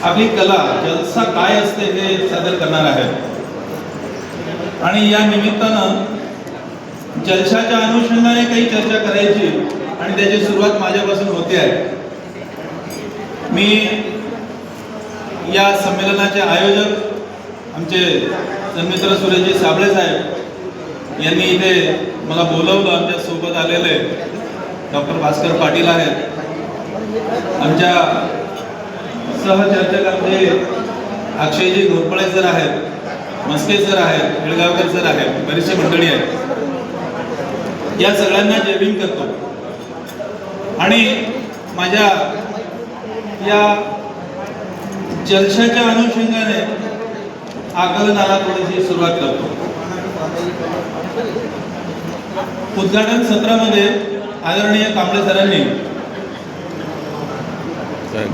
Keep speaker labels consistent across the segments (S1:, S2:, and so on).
S1: आपली कला जलसा काय असते हे सादर करणार आहे। आणि या निमित्तानं जलसाच्या अनुषंगाने काही चर्चा करायची आणि त्याची सुरुवात माझ्यापासून होते आहे। मी या संमेलनाचे आयोजक आमचे सन्मित्र सुरेशजी साबळे साहेब यांनी इथे मला बोलवलं। आमच्या सोबत आलेले डॉक्टर भास्कर पाटील आहेत, आमच्या सहचर्चक आमचे अक्षयजी घोरपळे सर आहेत, मस्के सर आहेत, बेळगावकर सर आहेत, बरीचशी मंडळी आहेत। या सगळ्यांना जय भीम करतो आणि माझ्या या जलसाच्या अनुषंगाने आकलनाला थोडीशी सुरुवात करतो। उद्घाटन सत्रामध्ये आदरणीय कांबळे सरांनी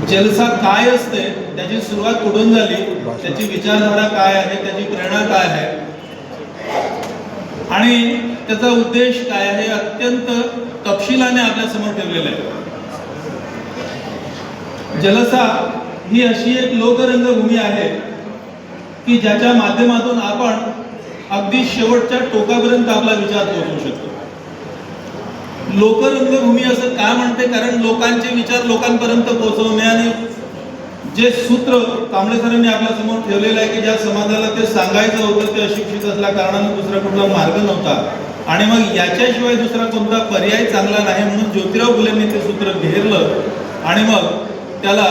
S1: जलसा काय असते, त्याची सुरुवात कुठून झाली, त्याची विचारधारा काय आहे, त्याची प्रेरणा काय आहे आणि त्याचा उद्देश काय आहे अत्यंत तपशिलाने आपल्या समोर ठेवलेला आहे। जलसा ही अशी एक लोकरंगभूमी आहे की ज्याच्या माध्यमातून आपण अगदी शेवटच्या टोकापर्यंत आपला विचार पोहोचवू शकतो। लोकरंगभूमी असं का म्हणते, कारण लोकांचे विचार लोकांपर्यंत पोहोचवणे आणि जे सूत्र कांबळे सरांनी आपल्या समोर ठेवलेलं आहे की ज्या समाजाला ते सांगायचं होतं ते अशिक्षित असल्या कारणाने दुसरा कुठला मार्ग नव्हता आणि मग याच्याशिवाय दुसरा कोणता पर्याय चांगला नाही म्हणून ज्योतिराव फुलेंनी ते सूत्र घेरलं आणि मग त्याला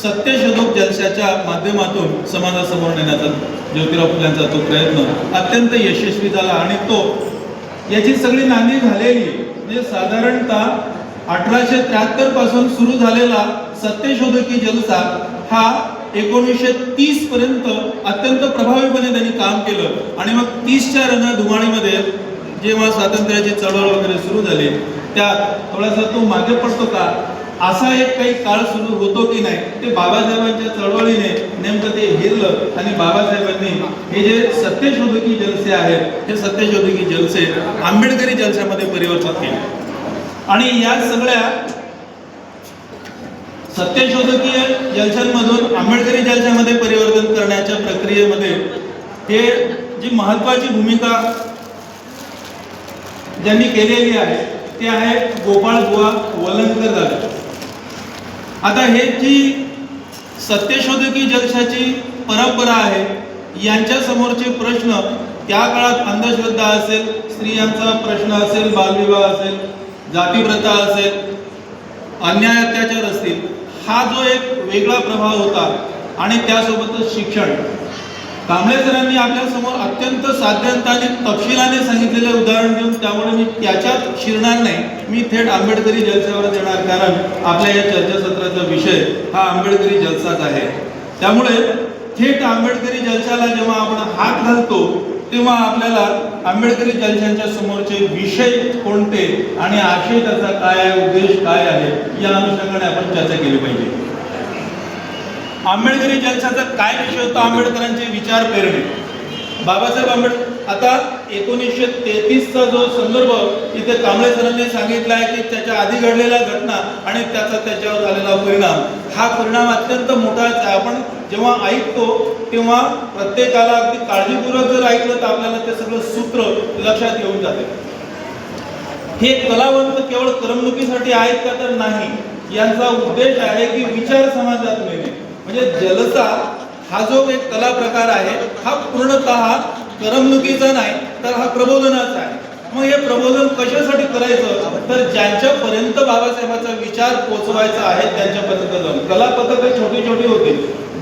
S1: सत्यशोधक जलसाच्या माध्यमातून समाजासमोर नेण्याचा ज्योतिराव फुलेंचा तो प्रयत्न अत्यंत यशस्वी झाला आणि तो याची सगळी नांदी झालेली म्हणजे साधारणतः 1873 पासून सुरू झालेला सत्यशोधकी जलसा हा 1930 पर्यंत अत्यंत प्रभावीपणे त्यांनी काम केलं आणि मग 30च्या रणधुमाळीमध्ये जेव्हा स्वातंत्र्याची चळवळ वगैरे सुरू झाली त्यात थोडासा तो मागे पडतो का असा एक काही काळ सुरू होतो की नाही, ते बाबासाहेबांच्या चळवळीने नेमकं ते हेरलं आणि बाबासाहेबांनी हे जे सत्यशोधकी जलसे आहेत हे सत्यशोधकी जलसे आंबेडकरी जलसामध्ये परिवर्तित केले आणि या सगळ्या सत्यशोधकीय जलसांमधून आंबेडकरी जलसामध्ये परिवर्तन करण्याच्या प्रक्रियेमध्ये हे जी महत्त्वाची भूमिका ज्यांनी केलेली आहे ते आहे गोपाळ बुवा वलंगकर दादा। आता हे जी सत्यशोधकी जलसाची परंपरा आहे यांच्या समोरचे प्रश्न त्या काळात अंधश्रद्धा असेल, स्त्रियांचा प्रश्न असेल, बालविवाह असेल, जातीप्रथा असेल, अन्याय अत्याचार असतील, हा जो एक वेगळा प्रभाव होता आणि त्यासोबतच शिक्षण कांबळे सरांनी आपल्या समोर अत्यंत साध्यंत आणि तपशिलाने सांगितलेले उदाहरण देऊन त्यामुळे मी त्याच्यात शिरणार नाही, मी थेट आंबेडकरी जलसावर येणार कारण आपल्या या चर्चासत्राचा विषय हा आंबेडकरी जलसाच आहे। त्यामुळे थेट आंबेडकरी जलसाला जेव्हा आपण हात घालतो तेव्हा आपल्याला आंबेडकरी जलसांच्या समोरचे विषय कोणते आणि आशय त्याचा काय आहे, उद्देश काय आहे या अनुषंगाने आपण चर्चा केली पाहिजे। आंबेडकरी जलसाचा काय विषय होता, आंबेडकरांचे विचार पेरणे। बाबासाहेब आंबेडकर आता 1933चा जो संदर्भ इथे कांबळे सरांनी सांगितला आहे की त्याच्या आधी घडलेल्या घटना आणि त्याचा त्याच्यावर झालेला परिणाम, हा परिणाम अत्यंत मोठाच आहे। आपण जेव्हा ऐकतो तेव्हा प्रत्येकाला अगदी काळजीपूर्वक जर ऐकलं तर आपल्याला ते सगळं सूत्र लक्षात येऊन जाते। हे कलावंत केवळ करमणुकीसाठी आहेत का तर नाही, यांचा उद्देश आहे की विचार समाजात नेणे। म्हणजे जलसा हा जो एक कला प्रकार आहे हा पूर्णतः करमणुकीचा नाही तर हा प्रबोधनाचा आहे। मग हे प्रबोधन कशासाठी करायचं तर ज्यांच्यापर्यंत बाबासाहेबांचा विचार पोहोचवायचा आहे त्यांच्यापर्यंत जाऊन। कला पथकं छोटी छोटी होती,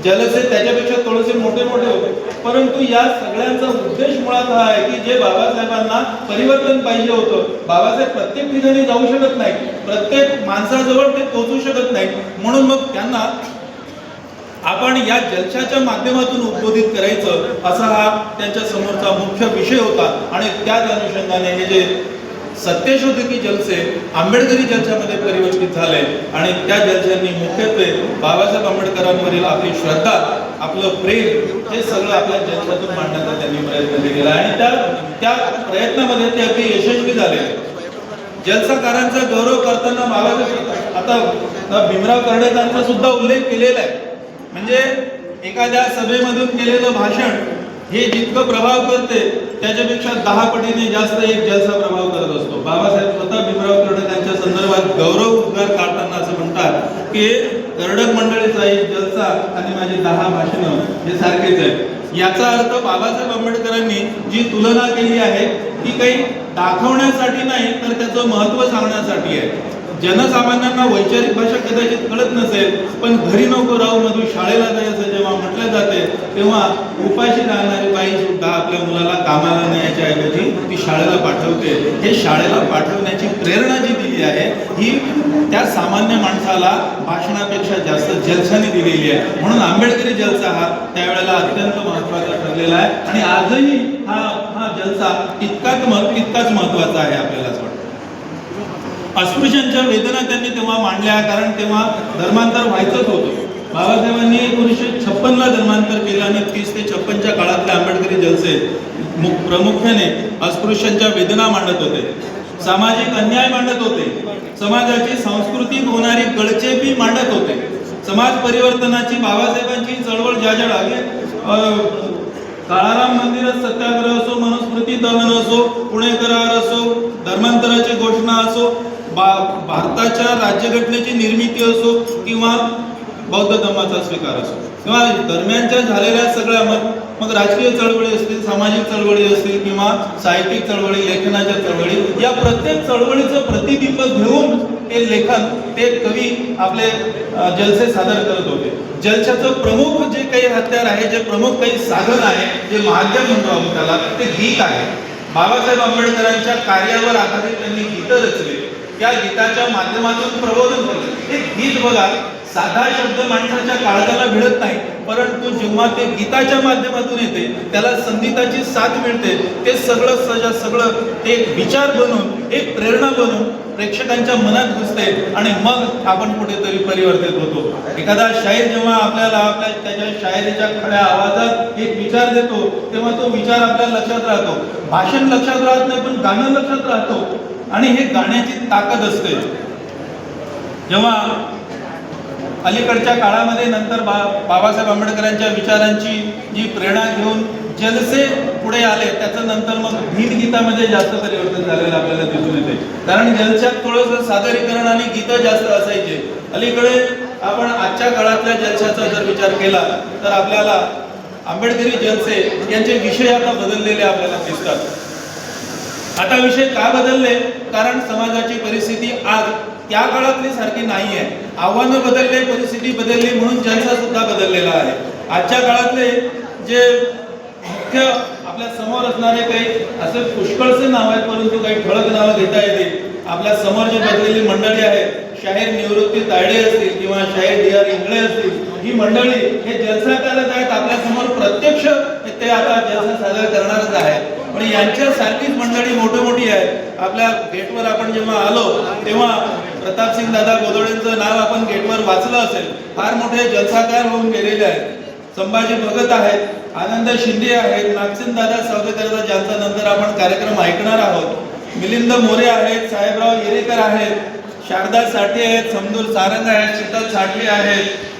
S1: जलसे त्याच्यापेक्षा थोडेसे मोठे मोठे होते, परंतु या सगळ्यांचा उद्देश मुळात हा आहे की जे बाबासाहेबांना परिवर्तन पाहिजे होतं, बाबासाहेब प्रत्येक ठिकाणी जाऊ शकत नाही, प्रत्येक माणसाजवळ ते पोहोचू शकत नाही, म्हणून मग त्यांना आपण या जलसाच्या माध्यमातून उद्बोधित करायचं असा हा त्यांच्या समोरचा मुख्य विषय होता। आणि त्याच अनुषंगाने हे जे सत्यशोधकी जलसे आंबेडकरी जलसामध्ये परिवर्तित झाले आणि त्या जलसांनी मुख्यत्वे बाबासाहेब आंबेडकरांवरील आपली श्रद्धा, आपलं प्रेम हे सगळं आपल्या जलसातून मांडण्याचा त्यांनी प्रयत्न केला आणि त्या प्रयत्नामध्ये ते अगदी यशस्वी झाले। जलसाकारांचा गौरव करताना बाबासाहेब आता भीमराव कर्डेकरांचा सुद्धा उल्लेख केलेला आहे। म्हणजे एखाद्या सभेमधून केलेलं भाषण हे जितकं प्रभाव करते त्याच्यापेक्षा 10 पटीने जास्त एक जलसा प्रभाव करत असतो. बाबासाहेब स्वतः भीमराव कर्डक यांच्या संदर्भात गौरव उद्गार काढताना असं म्हणतात की कर्डक मंडळीचा एक जलसा आणि माझी 10 भाषणं हे सारखेच आहे. याचा अर्थ बाबासाहेब आंबेडकरांनी जी तुलना केली आहे ती काही दाखवण्यासाठी नाही तर त्याचं महत्त्व सांगण्यासाठी आहे. जनसामान्यांना वैचारिक भाषा कदाचित कळत नसेल, पण घरी नको राहू मधू शाळेला जायचं जेव्हा म्हटलं जाते तेव्हा उपाशी राहणारी बाई सुद्धा आपल्या मुलाला कामाला नेण्याच्या ऐवजी ती शाळेला पाठवते. हे शाळेला पाठवण्याची प्रेरणा जी दिली आहे ही त्या सामान्य माणसाला भाषणापेक्षा जास्त जलसाने दिलेली आहे. म्हणून आंबेडकरी जलसा हा त्यावेळेला अत्यंत महत्त्वाचा ठरलेला आहे आणि आजही हा जलसा तितकाच महत्त्वाचा आहे आपल्याला असं वाटतं. अस्पृश्यांच्या वेदना त्यांनी तेव्हा मांडल्या, कारण तेव्हा धर्मांतर व्हायचंच होतं. बाबासाहेबांनी 1956ला धर्मांतर केलं आणि 30 ते 56च्या काळातले आंबेडकरी जलसे प्रामुख्याने अस्पृश्यांच्या वेदना मांडत होते, सामाजिक अन्याय मांडत होते, समाजाची सांस्कृतिक होणारी गळचेपी मांडत होते, समाज परिवर्तनाची बाबासाहेबांची चळवळ ज्या आगे काळाराम मंदिरात सत्याग्रह असो, मनुस्मृती दहन असो, पुणे करार असो, धर्मांतराची घोषणा असो, भारताच्या राज्यघटनेची निर्मिती असो किंवा बौद्ध धर्माचा स्वीकार असो किंवा दरम्यानच्या झालेल्या सगळ्या मग राजकीय चळवळी असतील, सामाजिक चळवळी असतील किंवा साहित्यिक चळवळी, लेखनाच्या चळवळी, या प्रत्येक चळवळीचं प्रतिबिंब घेऊन हे लेखन ते कवी आपले जलसे सादर करत होते. जलशाचं प्रमुख जे काही हत्यार आहे, जे प्रमुख काही साधन आहे, जे माध्यम म्हणतो आपण त्याला, ते गीत आहे. बाबासाहेब आंबेडकरांच्या कार्यावर आधारित त्यांनी गीतं रचली. त्या गीताच्या माध्यमातून प्रबोधन केलं. हे गीत बघा, साधा शब्द माणसाच्या काळजाला भिडत नाही, परंतु जेव्हा ते गीताच्या माध्यमातून येते त्याला संगीताची साथ मिळते. ते सगळं एक विचार बनून, एक प्रेरणा बनून प्रेक्षकांच्या मनात घुसते आणि मग आपण कुठेतरी परिवर्तित होतो. एखादा शाहीर जेव्हा आपल्याला त्याच्या शायरीच्या खड्या आवाजात एक विचार देतो तेव्हा तो विचार आपल्या लक्षात राहतो. भाषण लक्षात राहत नाही, पण गाणं लक्षात राहतो आणि हे गाण्याची ताकद असते. जेव्हा अलीकडच्या काळामध्ये नंतर बाबासाहेब आंबेडकरांच्या विचारांची जी प्रेरणा घेऊन जलसे पुढे आले, त्याचं नंतर मग भीमगीतामध्ये जास्त परिवर्तन झालेलं आपल्याला दिसून येते. कारण जलशात थोडंसं सादरीकरण आणि गीतं जास्त असायचे. अलीकडे आपण आजच्या काळातल्या जलशाचा जर विचार केला तर आपल्याला आंबेडकरी जलसे यांचे विषय आता बदललेले आपल्याला दिसतात. आता विषय का बदलले? कारण समाजाची परिस्थिती आज त्या काळातली सारखी नाही आहे. आव्हानं बदलले, परिस्थिती बदलली, म्हणून जलसा सुद्धा बदललेला आहे. आजच्या काळातले जे मुख्य आपल्या समोर असणारे काही असे पुष्कळसे नाव आहेत, परंतु काही ठळक नावं घेता येते. आपल्या समोर जी बसलेली मंडळी आहे, शाहीर निवृत्ती तायडे असतील किंवा शाहीर DR इंगळे असतील, ही मंडळी हे जलसा करत आहेत. आपल्या समोर प्रत्यक्ष ते आता जलसा सादर करणारच आहे. पण यांच्यासारखीच मंडळी मोठी आहे. आपल्या गेटवर आपण जेव्हा आलो तेव्हा प्रतापसिंग दादा गोदोळेंचं नाव आपण गेटवर वाचलं असेल. फार मोठे जलसाकार होऊन गेलेले आहेत. संभाजी भगत आहेत, आनंद शिंदे आहेत, नागसेन दादा सावदेकर ज्यांचा नंतर आपण कार्यक्रम ऐकणार आहोत, मिलिंद मोरे आहेत, साहेबराव येरेकर आहेत, शारदा साठे आहेत, समदूर सारंग आहेत, शीतल साठे आहेत,